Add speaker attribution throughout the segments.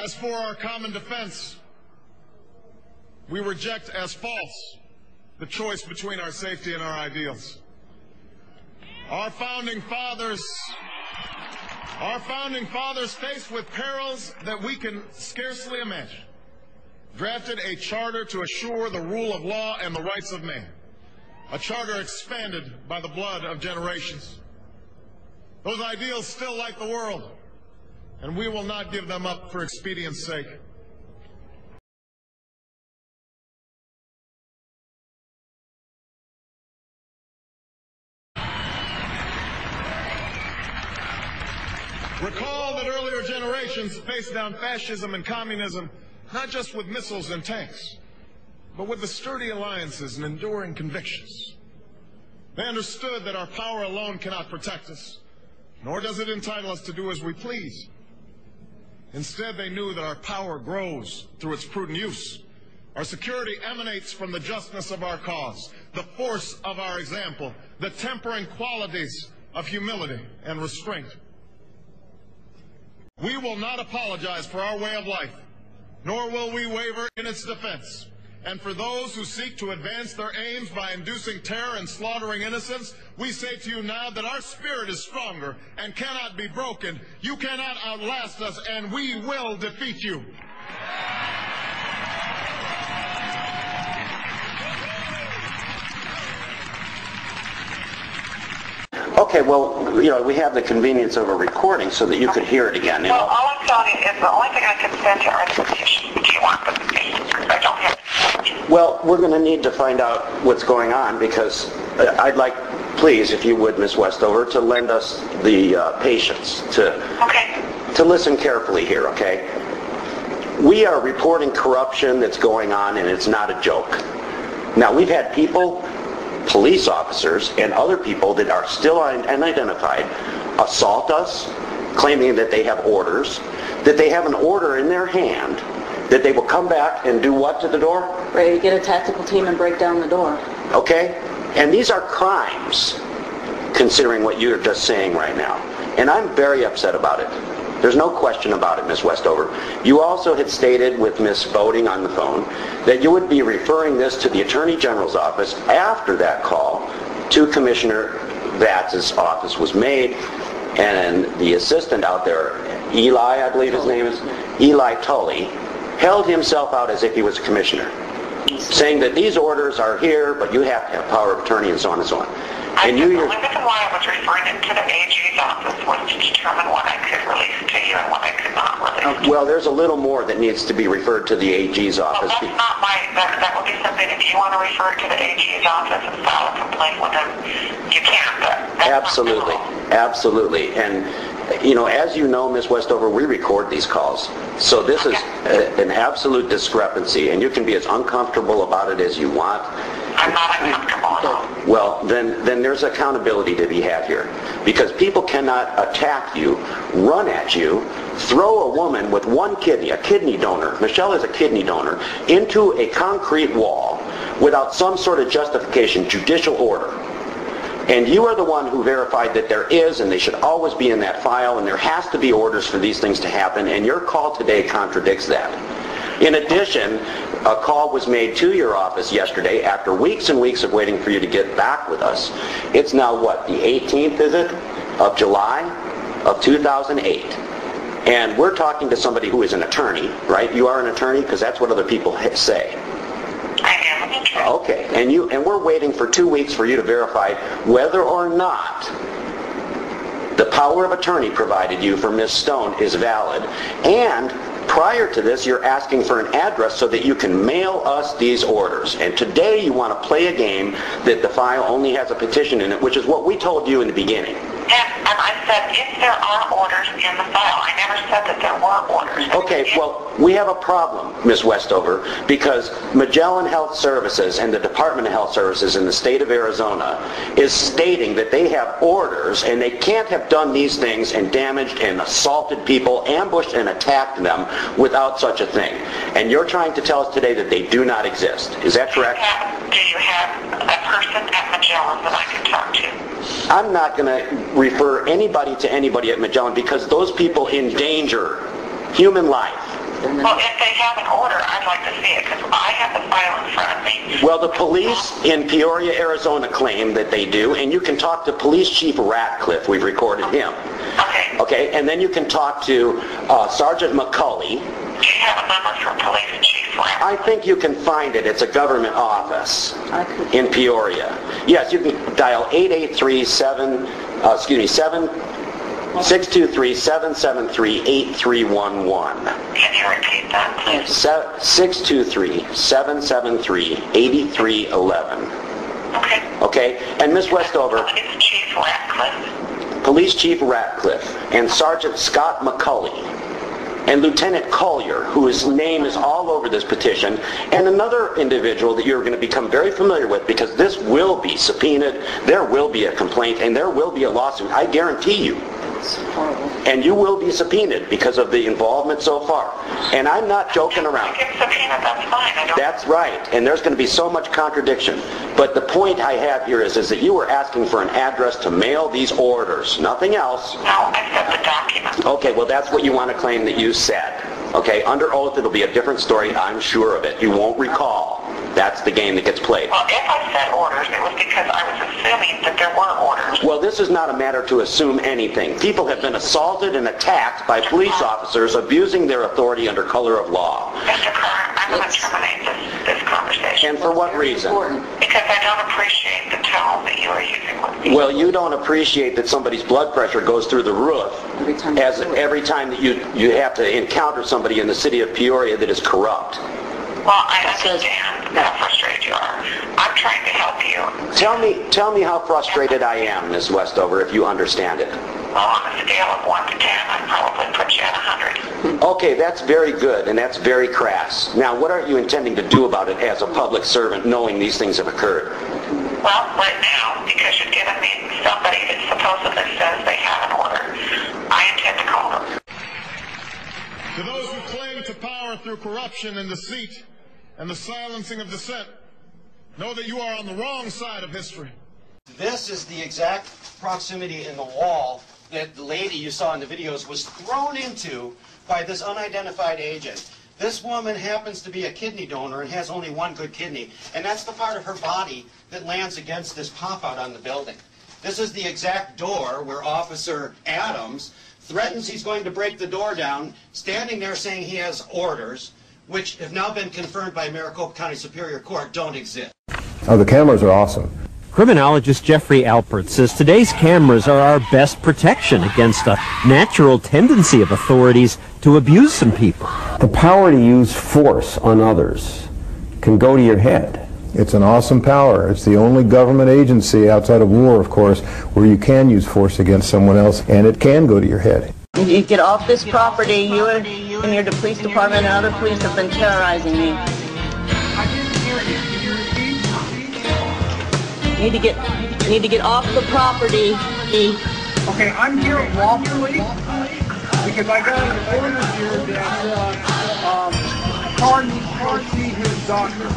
Speaker 1: As for our common defense, we reject as false the choice between our safety and our ideals. Our founding fathers, faced with perils that we can scarcely imagine, drafted a charter to assure the rule of law and the rights of man, a charter expanded by the blood of generations. Those ideals still light the world, and we will not give them up for expedience sake. Recall that earlier generations faced down fascism and communism not just with missiles and tanks, but with the sturdy alliances and enduring convictions. They understood that our power alone cannot protect us, nor does it entitle us to do as we please. Instead, they knew that our power grows through its prudent use. Our security emanates from the justness of our cause, the force of our example, the tempering qualities of humility and restraint. We will not apologize for our way of life, nor will we waver in its defense. And for those who seek to advance their aims by inducing terror and slaughtering innocents, we say to you now that our spirit is stronger and cannot be broken. You cannot outlast us, and we will defeat you.
Speaker 2: Okay, well, we have the convenience of a recording so that you could hear it again.
Speaker 3: Well, all I'm telling you is the only thing I can send you are the petitions that you want the petitions, because I don't have it.
Speaker 2: Well, we're going to need to find out what's going on, because I'd like, please, if you would, Ms. Westover, to lend us the patience to listen carefully here, okay? We are reporting corruption that's going on, and it's not a joke. Now, we've had people, police officers and other people that are still unidentified assault us, claiming that they have orders, that they have an order in their hand, that they will come back and do what to the door?
Speaker 4: Ready to get a tactical team and break down the door.
Speaker 2: Okay? And these are crimes, considering what you're just saying right now. And I'm very upset about it. There's no question about it, Ms. Westover. You also had stated with Ms. Boating on the phone that you would be referring this to the Attorney General's office after that call to Commissioner Vatz's office was made, and the assistant out there, Eli, I believe his name is, Eli Tully, held himself out as if he was a commissioner, saying that these orders are here, but you have to have power of attorney and so on and so on. And
Speaker 3: the only reason why I was referring it to the AG's office was to determine what I could release to you and what I could not release.
Speaker 2: Well, there's a little more that needs to be referred to the AG's office.
Speaker 3: Well, that's not that would be something, if you want to refer it to the AG's office and file a complaint with them, you can, but that's
Speaker 2: absolutely, absolutely. And, as you know, Ms. Westover, we record these calls. So this is an absolute discrepancy, and you can be as uncomfortable about it as you want.
Speaker 3: I'm not uncomfortable at all.
Speaker 2: Well, then there's accountability to be had here. Because people cannot attack you, run at you, throw a woman with one kidney, a kidney donor, Michelle is a kidney donor, into a concrete wall without some sort of justification, judicial order. And you are the one who verified that there is, and they should always be in that file, and there has to be orders for these things to happen, and your call today contradicts that. In addition, a call was made to your office yesterday after weeks and weeks of waiting for you to get back with us. It's now, what, the 18th, is it, of July of 2008. And we're talking to somebody who is an attorney, right? You are an attorney? Because that's what other people say.
Speaker 3: I am an attorney.
Speaker 2: Okay, and we're waiting for 2 weeks for you to verify whether or not the power of attorney provided you for Ms. Stone is valid. And prior to this, you're asking for an address so that you can mail us these orders. And today you want to play a game that the file only has a petition in it, which is what we told you in the beginning.
Speaker 3: And I said, if there are orders in the file. I never said that there were orders.
Speaker 2: Okay, well, we have a problem, Ms. Westover, because Magellan Health Services and the Department of Health Services in the state of Arizona is stating that they have orders, and they can't have done these things and damaged and assaulted people, ambushed and attacked them without such a thing. And you're trying to tell us today that they do not exist. Is that correct?
Speaker 3: Do you have a person at Magellan that I can talk to?
Speaker 2: I'm not going to refer anybody to anybody at Magellan, because those people endanger human life.
Speaker 4: then.
Speaker 3: Well, if they have an order, I'd like to see it, because I have the file in front of me.
Speaker 2: Well, the police in Peoria, Arizona claim that they do, and you can talk to Police Chief Ratcliffe. We've recorded him.
Speaker 3: Okay.
Speaker 2: Okay, and then you can talk to Sergeant McCulley.
Speaker 3: Do you have a number for Police Chief Ratcliffe?
Speaker 2: I think you can find it. It's a government office in Peoria. Yes, you can dial 623-773-8311.
Speaker 3: Can you repeat that, please?
Speaker 2: 623-773-8311.
Speaker 3: Okay.
Speaker 2: Okay, and Miss Westover,
Speaker 3: Police Chief Ratcliffe.
Speaker 2: Police Chief Ratcliffe and Sergeant Scott McCulley and Lieutenant Collier, whose name is all over this petition, and another individual that you're going to become very familiar with, because this will be subpoenaed, there will be a complaint, and there will be a lawsuit. I guarantee you.
Speaker 4: It's horrible.
Speaker 2: And you will be subpoenaed because of the involvement so far. And I'm not joking around.
Speaker 3: Get subpoenaed, that's fine. I don't...
Speaker 2: That's right. And there's going to be so much contradiction. But the point I have here is that you were asking for an address to mail these orders. Nothing else.
Speaker 3: No, I said the document.
Speaker 2: Okay, well, that's what you want to claim that you said. Okay, under oath, it'll be a different story. I'm sure of it. You won't recall. That's the game that gets played.
Speaker 3: Well, if I said orders, it was because I was assuming that there were orders.
Speaker 2: Well, this is not a matter to assume anything. People have been assaulted and attacked by police officers abusing their authority under color of law.
Speaker 3: Mr. Carr, I'm going to terminate this conversation.
Speaker 2: And for what reason?
Speaker 3: Because I don't appreciate the tone that you are using with me.
Speaker 2: Well, you don't appreciate that somebody's blood pressure goes through the roof every time that you have to encounter somebody in the city of Peoria that is corrupt.
Speaker 3: Well, I understand how frustrated you are. I'm trying to help you.
Speaker 2: Tell me how frustrated I am, Miss Westover, if you understand it.
Speaker 3: Well, on a scale of 1 to 10, I'd probably put you at 100.
Speaker 2: Okay, that's very good, and that's very crass. Now, what are you intending to do about it as a public servant, knowing these things have occurred?
Speaker 3: Well, right now, because you've given me somebody that supposedly says they have an order, I intend to call them.
Speaker 1: To those who claim to power through corruption and deceit and the silencing of dissent, know that you are on the wrong side of history.
Speaker 5: This is the exact proximity in the wall that the lady you saw in the videos was thrown into by this unidentified agent. This woman happens to be a kidney donor and has only one good kidney, and that's the part of her body that lands against this pop-out on the building. This is the exact door where Officer Adams threatens he's going to break the door down, standing there saying he has orders, which have now been confirmed by Maricopa County Superior Court don't exist.
Speaker 6: Oh, the cameras are awesome.
Speaker 7: Criminologist Jeffrey Alpert says today's cameras are our best protection against a natural tendency of authorities to abuse some people.
Speaker 6: The power to use force on others can go to your head. It's an awesome power. It's the only government agency outside of war, of course, where you can use force against someone else, and it can go to your head.
Speaker 4: You get off this property. You and your police department and other police have been terrorizing me.
Speaker 8: I didn't hear you. Can you repeat?
Speaker 4: You need to get off the property.
Speaker 8: Okay, I'm here lawfully because I got an order here that Carr needs to go see his doctor.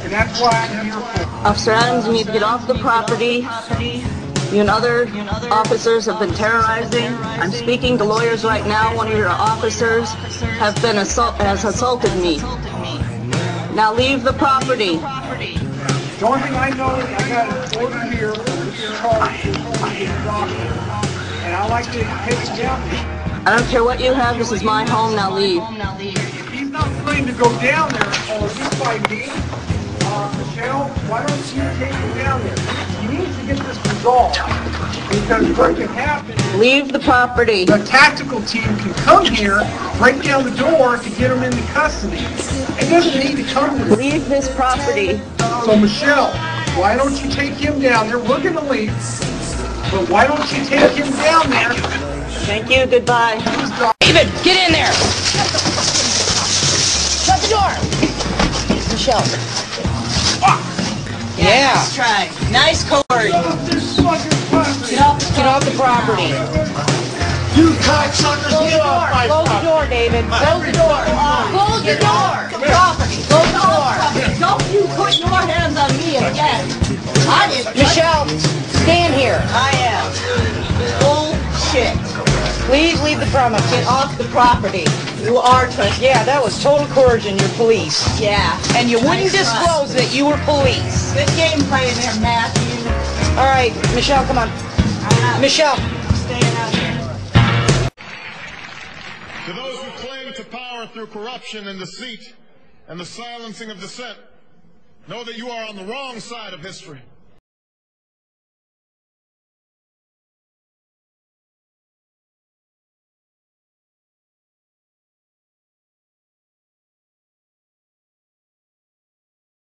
Speaker 8: And that's why I'm here for.
Speaker 4: Officer Adams, you need to get off the property. You and other officers have been terrorizing. I'm speaking to lawyers right now. One of your officers has assaulted me. Now leave the property.
Speaker 8: The only thing I know is I got an order here for Mr. Carr to see his doctor. And I like to take him down there.
Speaker 4: I don't care what you have. This is my home. Now leave.
Speaker 8: If he's not willing to go down there or just by me, Michelle, why don't you take him down there? He needs to get this resolved. Because what can happen is
Speaker 4: Leave the property.
Speaker 8: the tactical team can come here, break down the door to get him into custody. It doesn't need to come to this.
Speaker 4: Leave this property.
Speaker 8: So Michelle, why don't you take him down there? We're going to leave. But why don't you take him down there?
Speaker 4: Thank you. Goodbye.
Speaker 9: David, get in there! Shut the door! Michelle. Yeah. Nice try. Nice cord. Get off the property.
Speaker 8: You cocksuckers, get off my
Speaker 9: Close the door, David. Close the door. Close the door. Property. Close the door.
Speaker 4: Don't you put your hands on me again. I didn't.
Speaker 9: Michelle, stand here.
Speaker 4: I am. Bullshit.
Speaker 9: Please leave the premises.
Speaker 4: Get off the property. You are trespassing.
Speaker 9: Yeah, that was total coercion. You're police.
Speaker 4: Yeah.
Speaker 9: And you wouldn't
Speaker 4: Nice
Speaker 9: disclose that you were police.
Speaker 4: Good game playing there, Matthew.
Speaker 9: All right, Michelle, come on. Michelle.
Speaker 4: Staying out here.
Speaker 1: To those who claim to power through corruption and deceit and the silencing of dissent, know that you are on the wrong side of history.